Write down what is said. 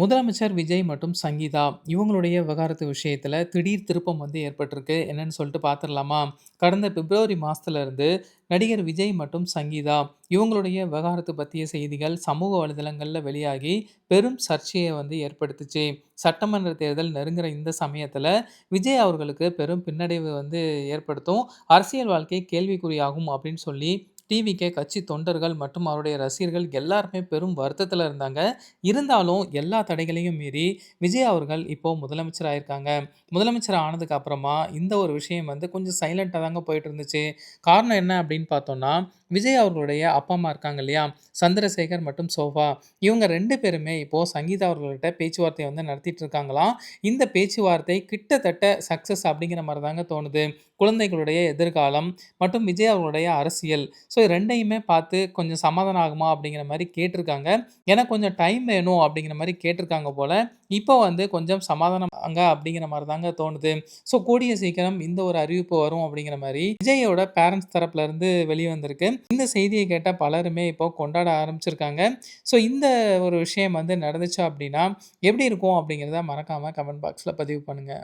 முதலமைச்சர் விஜய் மற்றும் சங்கீதா இவங்களுடைய விவகாரத்து விஷயத்துல திடீர் திருப்பம் ஏற்பட்டிருக்கு. என்னன்னு சொல்லிட்டு பார்த்துடலாமா? கடந்த பிப்ரவரி மாசத்துல இருந்து நடிகர் விஜய் மற்றும் சங்கீதா இவங்களுடைய விவகாரத்து பத்திய செய்திகள் சமூக வலைதளங்கள்ல வெளியாகி பெரும் சர்ச்சையை ஏற்படுத்துச்சு. சட்டமன்ற தேர்தல் நெருங்குற இந்த சமயத்துல விஜய் அவர்களுக்கு பெரும் பின்னடைவு ஏற்படுத்தும். அரசியல் வாழ்க்கை கேள்விக்குறியாகும் அப்படின்னு சொல்லி டிவிகே கட்சி தொண்டர்கள் மற்றும் அவருடைய ரசிகர்கள் எல்லாருமே பெரும் வருத்தத்துல இருந்தாங்க. இருந்தாலும் எல்லா தடைகளையும் மீறி விஜய் அவர்கள் இப்போ முதலமைச்சர் ஆயிருக்காங்க. முதலமைச்சர் ஆனதுக்கு அப்புறமா இந்த ஒரு விஷயம் கொஞ்சம் சைலன்ட்டா தாங்க போயிட்டு இருந்துச்சு. காரணம் என்ன அப்படின்னு பார்த்தோம்னா, விஜய் அவர்களுடைய அப்பா, அம்மா இருக்காங்க இல்லையா? சந்திரசேகர் மற்றும் சோபா. இவங்க 2 பேருமே இப்போ சங்கீதா அவர்கள்ட்ட பேச்சுவார்த்தை நடத்திட்டு இருக்காங்களாம். இந்த பேச்சுவார்த்தை கிட்டத்தட்ட சக்சஸ் அப்படிங்கிற மாரி தாங்க தோணுது. குழந்தைகளுடைய எதிர்காலம் மற்றும் விஜய் அவர்களுடைய அரசியல். ஸோ 2யுமே பார்த்து கொஞ்சம் சமாதானம் ஆகுமா அப்படிங்கிற மாரி கேட்டிருக்காங்க. எனக்கு கொஞ்சம் டைம் வேணும் அப்படிங்கிற மாரி கேட்டிருக்காங்க போல. இப்போ கொஞ்சம் சமாதானம் அங்க அப்படிங்கிற மாரி தாங்க தோணுது. ஸோ கூடிய சீக்கிரம் இந்த ஒரு அறிவிப்பு வரும் அப்படிங்கிற மாரி விஜய்யோட பேரண்ட்ஸ் தரப்புல இருந்து வெளிய வந்திருக்கு. இந்த செய்திய கேட்ட பலருமே இப்போ கொண்டாட ஆரம்பிச்சிருக்காங்க. ஸோ இந்த ஒரு விஷயம் நடந்துச்சு அப்படின்னா எப்படி இருக்கும் அப்படிங்கிறத மறக்காம கமெண்ட் பாக்ஸ்ல பதிவு பண்ணுங்க.